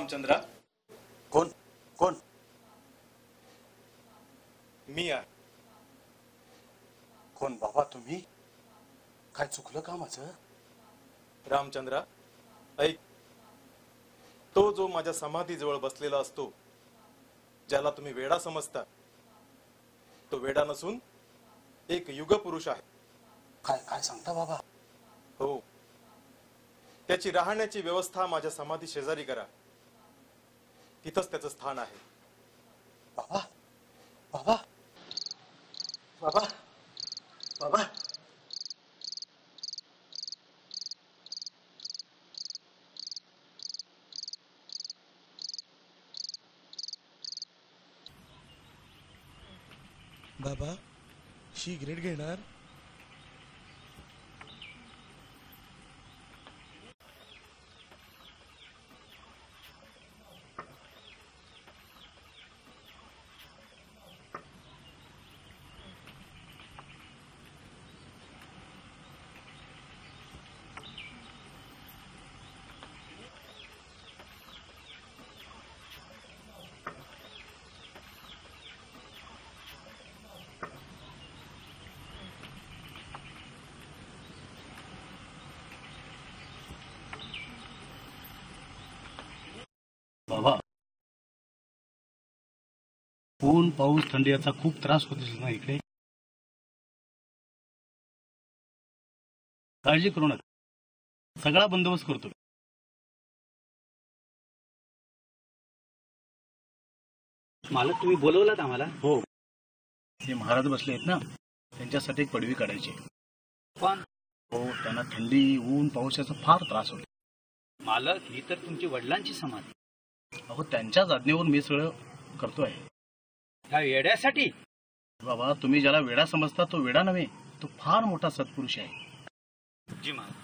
रामचंद्रा. कोण कोण? मी आहे. कोण बाबा तुम्ही? काय चुकलं का माझं? रामचंद्रा, ऐक. तो जो माझ्या समाधीजवळ बसलेला असतो, ज्याला तुम्ही वेडा समजता, तो वेडा नसून एक युगपुरुष आहे. काय काय सांगता बाबा? हो, त्याची राहण्याची व्यवस्था माझ्या समाधी शेजारी करा. तिथंच त्याचं स्थान आहे. बाबा बाबा बाबा बाबा. बाबा सिगरेट घेणार? बाबा, ऊन पाऊस थंडी याचा खूप त्रास होतो ना इकडे. काळजी करू नका, सगळा बंदोबस्त करतो. मालक, तुम्ही बोलवलात आम्हाला? हो, हे महाराज बसले आहेत ना, त्यांच्यासाठी एक पडवी काढायची. पण हो, त्यांना थंडी ऊन पाऊस याचा फार त्रास होतो. मालक, ही तर तुमची वडिलांची समाधी. अहो, त्यांच्याच आज्ञेवर मी सगळं करतोय. ह्या येड्यासाठी? बाबा, तुम्ही ज्याला वेडा समजता तो वेडा नव्हे, तो फार मोठा सत्पुरुष आहे. जी मालक.